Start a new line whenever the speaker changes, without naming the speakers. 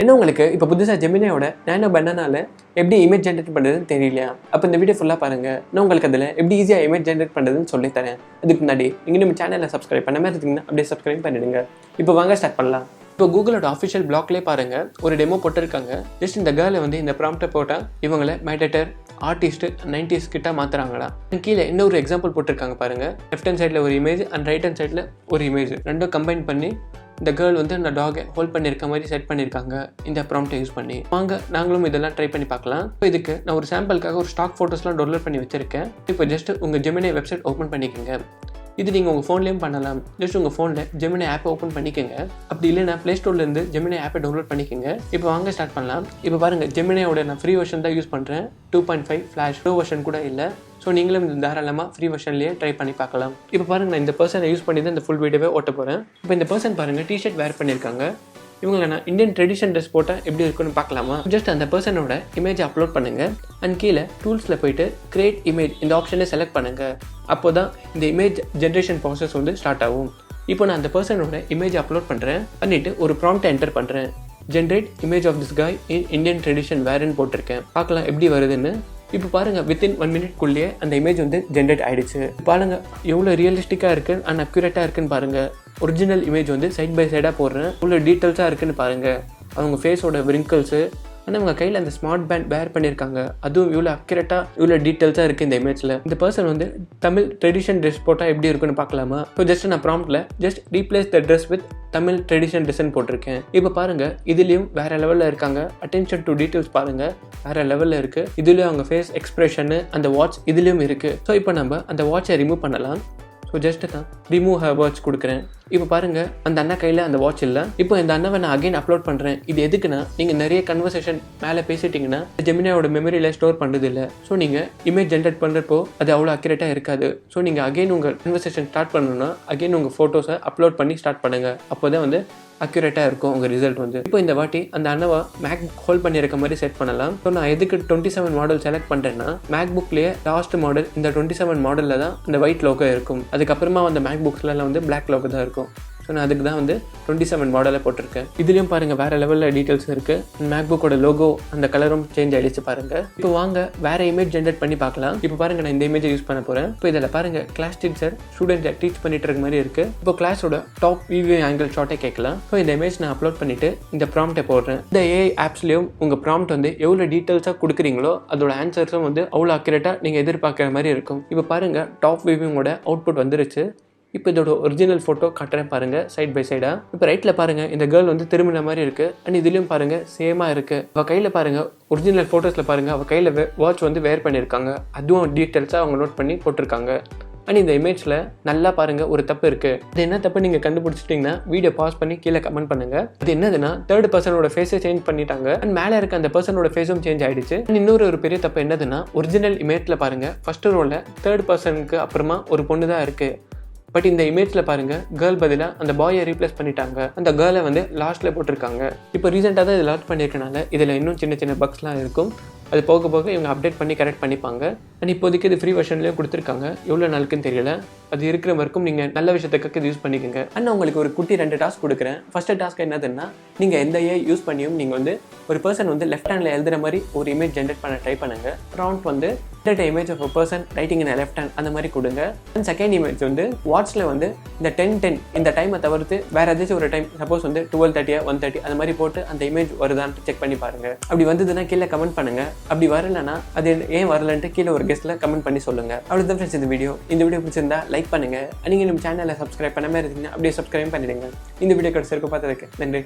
என்ன உங்களுக்கு இப்போ புதுசாக ஜெமினியோட நானோ பனானால எப்படி இமேஜ் ஜென்ரேட் பண்ணுறதுன்னு தெரியலையா? அப்போ இந்த வீடியோ ஃபுல்லாக பாருங்கள். நான் உங்களுக்கு அதில் எப்படி ஈஸியாக இமேஜ் ஜென்ரேட் பண்ணுறதுன்னு சொல்லித்தரேன். அதுக்கு முன்னாடி நீங்கள் நம்ம சேனலில் சப்ஸ்கிரைப் பண்ண மாதிரி இருந்தீங்கன்னா அப்படியே சப்ஸ்கிரைப் பண்ணிடுங்க. இப்போ வாங்க ஸ்டார்ட் பண்ணலாம். இப்போ கூகுளோட ஆஃபிஷியல் பிளாக்லேயே பாருங்கள், ஒரு டெமோ போட்டிருக்காங்க. ஜஸ்ட் இந்த கேர்ளை வந்து இந்த ப்ராம்ப்டை போட்டால் இவங்களை மெடிட்டர் ஆர்டிஸ்ட் 90s கிட்ட மாத்துறாங்களா. கீழே இன்னொரு எக்ஸாம்பிள் போட்டிருக்காங்க பாருங்க. லெஃப்ட் ஹேண்ட் சைடில் ஒரு இமேஜ் அண்ட் ரைட் ஹேண்ட் சைடில் ஒரு இமேஜ், ரெண்டும் கம்பைன் பண்ணி இந்த கேர்ள் வந்து அந்த டாகை ஹோல்ட் பண்ணியிருக்க மாதிரி செட் பண்ணியிருக்காங்க இந்த ப்ராம்ப்டை யூஸ் பண்ணி. வாங்க நாங்களும் இதெல்லாம் ட்ரை பண்ணி பார்க்கலாம். இப்போ இதுக்கு நான் ஒரு சாம்பிளுக்காக ஒரு ஸ்டாக் ஃபோட்டோஸ்லாம் டவுன்லோட் பண்ணி வச்சிருக்கேன். இப்போ ஜஸ்ட் உங்கள் ஜெமினி வெப்சைட் ஓப்பன் பண்ணிக்கோங்க. இது நீங்கள் உங்கள் ஃபோன்லேயும் பண்ணலாம். ஜஸ்ட் உங்கள் ஃபோனில் ஜெமினி ஆப்பை ஓப்பன் பண்ணிக்கோங்க. அப்படி இல்லைனா ப்ளே ஸ்டோர்லேருந்து ஜெமினி ஆப்பை டவுன்லோட் பண்ணிக்கோங்க. இப்போ வாங்க ஸ்டார்ட் பண்ணலாம். இப்போ பாருங்கள், ஜெமினியோட நான் ஃப்ரீ வெர்ஷன் தான் யூஸ் பண்ணுறேன். 2.5 ஃப்ளாஷ் ப்ரோ வெர்ஷன் கூட இல்லை. ஸோ நீங்களும் இந்த தாராளமாக ஃப்ரீ வெர்ஷன்லேயே ட்ரை பண்ணி பார்க்கலாம். இப்போ பாருங்கள், நான் இந்த பர்சனை யூஸ் பண்ணி தான் இந்த ஃபுல் வீடியோவே ஓட்ட போகிறேன். இப்போ இந்த பர்சன் பாருங்கள், டிஷர்ட் வேர் பண்ணியிருக்காங்க. இவங்களை நான் இந்தியன் ட்ரெடிஷன் ட்ரெஸ் போட்டால் எப்படி இருக்குன்னு பார்க்கலாமா? ஜஸ்ட் அந்த பர்சனோட இமேஜை அப்லோட் பண்ணுங்கள். அண்ட் கீழே டூல்ஸில் போயிட்டு கிரியேட் இமேஜ் இந்த ஆப்ஷனை செலக்ட் பண்ணுங்கள். அப்போ தான் இந்த இமேஜ் ஜென்ரேஷன் ப்ராசஸ் வந்து ஸ்டார்ட் ஆகும். இப்போ நான் அந்த பர்சனோட இமேஜ் அப்லோட் பண்ணுறேன். பண்ணிவிட்டு ஒரு ப்ராம்ப்டை என்டர் பண்ணுறேன். Generate image of this guy in Indian tradition வேர்ன்னு போட்டிருக்கேன். பார்க்கலாம் எப்படி வருதுன்னு. இப்போ பாருங்கள், வித்தின் 1 மினிட்குள்ளேயே அந்த இமேஜ் வந்து ஜென்ரேட் ஆகிடுச்சு. பாருங்கள் எவ்வளோ ரியலிஸ்டிக்காக இருக்குது அண்ட் அக்யூரேட்டாக இருக்குன்னு பாருங்கள். ஒரிஜினல் இமேஜ் வந்து சைட் பை சைடாக போடுறேன். இவ்வளோ டீட்டெயில்ஸாக இருக்குன்னு பாருங்கள். அவங்க ஃபேஸோட விரிங்கிள்ஸு, ஆனால் அவங்க கையில் அந்த ஸ்மார்ட் பேண்ட் வேர் பண்ணியிருக்காங்க. அதுவும் இவ்வளோ அக்யூரேட்டாக இவ்வளோ டீட்டெயில்ஸாக இருக்குது இந்த இமேஜில். இந்த பர்சன் வந்து தமிழ் ட்ரெடிஷன் ட்ரெஸ் போட்டால் எப்படி இருக்குன்னு பார்க்கலாமா? ஸோ ஜஸ்ட் நான் ப்ராம்ப்டில் just replace the dress with Tamil tradition ட்ரெஸ்ன்னு போட்டிருக்கேன். இப்போ பாருங்கள், இதுலேயும் வேறு லெவலில் இருக்காங்க. அட்டென்ஷன் டு டீட்டெயில்ஸ் பாருங்கள், வேறு லெவலில் இருக்குது. இதுலேயும் அவங்க ஃபேஸ் எக்ஸ்பிரஷனு அந்த வாட்ச் இதுலேயும் இருக்குது. ஸோ இப்போ நம்ம அந்த வாட்சை ரிமூவ் பண்ணலாம். ஸோ ஜஸ்ட்டு தான் ரிமூவ் ஹர் வாட்ச் கொடுக்குறேன். இப்போ பாருங்கள், அந்த அண்ணா கையில் அந்த வாட்ச் இல்லை. இப்போ இந்த அண்ணாவை நான் அகைன் அப்லோட் பண்ணுறேன். இது எதுக்குன்னா, நீங்கள் நிறைய கன்வர்சேஷன் மேலே பேசிட்டிங்கன்னா ஜெமினியோட மெமரியில் ஸ்டோர் பண்ணுறது இல்லை. ஸோ நீங்கள் இமேஜ் ஜென்ரேட் பண்ணுறப்போ அது அவ்வளோ அக்யூரேட்டாக இருக்காது. ஸோ நீங்கள் அகைன் உங்கள் கன்வர்சேஷன் ஸ்டார்ட் பண்ணணும்னா அகைன் உங்கள் ஃபோட்டோஸை அப்லோட் பண்ணி ஸ்டார்ட் பண்ணுங்கள். அப்போ தான் வந்து அக்யூரேட்டாக இருக்கும் உங்கள் ரிசல்ட் வந்து. இப்போ இந்த வாட்டி அந்த அண்ணாவை மேக் ஹோல்ட் பண்ணியிருக்க மாதிரி செட் பண்ணலாம். ஸோ நான் எதுக்கு 27 மாடல் செலக்ட் பண்ணுறேன்னா, மேக் புக்லேயே லாஸ்ட் மாடல் இந்த 27 மாடலில் தான் இந்த ஒயிட் லோகோ இருக்கும். அதுக்கப்புறமா அந்த மேக் புக்ஸ்லாம் வந்து பிளாக் லோகோ தான் இருக்கும். ஸோ நான் அதுக்கு தான் வந்து 27 மாடலை போட்டிருக்கேன். இதுலேயும் பாருங்கள் வேறு லெவலில் டீட்டெயில்ஸ் இருக்குது. மேக் புக்கோட லோகோ அந்த கலரும் சேஞ்ச் ஆகிடுச்சு பாருங்கள். இப்போ வாங்க வேறு இமேஜ் ஜென்ரேட் பண்ணி பார்க்கலாம். இப்போ பாருங்கள், நான் இந்த இமேஜை யூஸ் பண்ண போகிறேன். இப்போ இதில் பாருங்கள், கிளாஸ் டீச்சர் ஸ்டூடெண்ட்டை டீச் பண்ணிட்டு இருக்க மாதிரி இருக்குது. இப்போ கிளாஸோட டாப் வியூ ஆங்கிள் ஷாட்டை கேட்கலாம். ஸோ இந்த இமேஜ் நான் அப்லோட் பண்ணிவிட்டு இந்த ப்ராம்ப்டை போடுறேன். இந்த ஏஐ ஆப்ஸ்லேயும் உங்கள் ப்ராம்ப்ட் வந்து எவ்வளோ டீட்டெயில்ஸாக கொடுக்குறீங்களோ அதோட ஆன்சர்ஸும் வந்து அவ்வளோ அக்யூரேட்டாக நீங்கள் எதிர்பார்க்குற மாதிரி இருக்கும். இப்போ பாருங்கள், டாப் வியூவோட அவுட்புட் வந்துருச்சு. இப்போ இதோட ஒரிஜினல் ஃபோட்டோ காட்டுறேன் பாருங்கள், சைட் பை சைடாக. இப்போ ரைட்டில் பாருங்கள், இந்த கேர்ள் வந்து திரும்பின மாதிரி இருக்குது. அண்ட் இதுலேயும் பாருங்கள் சேமாக இருக்குது. அவள் கையில் பாருங்கள், ஒரிஜினல் ஃபோட்டோஸில் பாருங்கள், அவள் கையில் வாட்ச் வந்து வேர் பண்ணியிருக்காங்க. அதுவும் டீட்டெயில்ஸாக அவங்க நோட் பண்ணி போட்டிருக்காங்க. அண்ட் இந்த இமேஜில் நல்லா பாருங்கள் ஒரு தப்பு இருக்குது. அது என்ன தப்பு நீங்கள் கண்டுபிடிச்சிட்டிங்கன்னா வீடியோ பாஸ் பண்ணி கீழே கமெண்ட் பண்ணுங்கள். அது என்னதுன்னா, தேர்ட் பர்சனோட ஃபேஸை சேஞ்ச் பண்ணிட்டாங்க. அண்ட் மேலே இருக்க அந்த பர்சனோட ஃபேஸும் சேஞ்ச் ஆகிடுச்சு. அண்ட் இன்னொரு ஒரு பெரிய தப்பு என்னதுன்னா, ஒரிஜினல் இமேஜில் பாருங்கள் ஃபஸ்ட்டு ரோவில் தேர்ட் பர்சனுக்கு அப்புறமா ஒரு பொண்ணு தான் இருக்குது. பட் இந்த இமேஜில் பாருங்கள், கேர்ள் பதிலாக அந்த பாயை ரீப்ளேஸ் பண்ணிட்டாங்க. அந்த கேர்ளை வந்து லாஸ்ட்டில் போட்டிருக்காங்க. இப்போ ரீசெண்டாக தான் இது லான்ச் பண்ணியிருக்கனால இதில் இன்னும் சின்ன சின்ன பக்ஸ்லாம் இருக்கும். அது போக போக இவங்க அப்டேட் பண்ணி கரெக்ட் பண்ணிப்பாங்க. அண்ட் இப்போதைக்கு இது ஃப்ரீ வெர்ஷன்லேயும் கொடுத்துருக்காங்க. எவ்வளோ நாளுக்குன்னு தெரியல. அது இருக்கிற வரைக்கும் நீங்கள் நல்ல விஷயத்துக்காக இது யூஸ் பண்ணிக்கோங்க. அண்ட் உங்களுக்கு ஒரு குட்டி 2 டாஸ்க் கொடுக்குறேன். ஃபஸ்ட்டு டாஸ்க் என்னதுன்னா, நீங்கள் எந்த ஏஐ யூஸ் பண்ணியும் நீங்கள் வந்து ஒரு பர்சன் வந்து லெஃப்ட் ஹேண்டில் எழுதுகிற மாதிரி ஒரு இமேஜ் ஜென்ரேட் பண்ண ட்ரை பண்ணுங்கள். ப்ராம்ப்ட் வந்து image of a person writing in left hand அந்த மாதிரி கொடுங்க. அண்ட் செகண்ட் இமேஜ் வந்து வாட்சில் வந்து இந்த 10:10 இந்த டைமை தவிர்த்து வேறு ஏதாச்சும் ஒரு டைம், சப்போஸ் வந்து 12:30 1:30 அந்த மாதிரி போட்டு அந்த இமேஜ் வருதான்ட்டு செக் பண்ணி பாருங்கள். அப்படி வந்ததுன்னா கீழே கமெண்ட் பண்ணுங்கள். அப்படி வரலன்னா அது ஏன் வரலன்ட்டு கீழே ஒரு கெஸ்ட்டில் கமெண்ட் பண்ணி சொல்லுங்கள். அவ்வளோதான் ஃப்ரெண்ட்ஸ் இந்த வீடியோ பிடிச்சிருந்தா லைக் பண்ணுங்கள். நீங்கள் நம்ம சேனலை சப்ஸ்கிரைப் பண்ண மாதிரி இருந்தீங்கன்னா அப்படியே சப்ஸ்கிரைப் பண்ணிடுங்க. இந்த வீடியோ கடைசி பார்த்ததுக்கு நன்றி.